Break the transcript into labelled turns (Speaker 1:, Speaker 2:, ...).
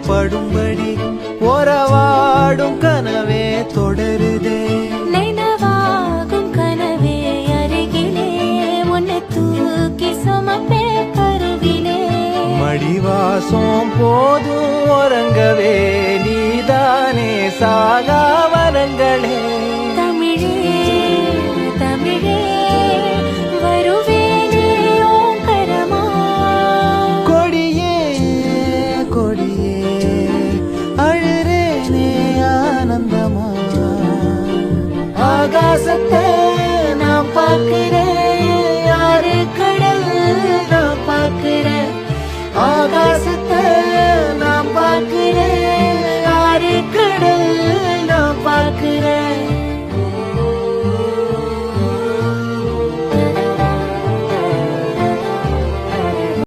Speaker 1: படும்படி உறவாடும் கனவே தொடருதே
Speaker 2: நினைவாகும் கனவே அருகிலே உன்னை தூக்கி சுமப்பே கருவிலே
Speaker 1: மடிவாசம் போதும் உறங்கவே நீதானே சாகா வரங்களே
Speaker 2: தமிழே தமிழே வருவேனே ஓங்கரமா
Speaker 1: கொடியே கொடியே அழுறேனே ஆனந்தமா ஆகாசத்தை நான் பார்க்கிறேன் யாரு கடல் நான் பார்க்கிறேன் ஆகாச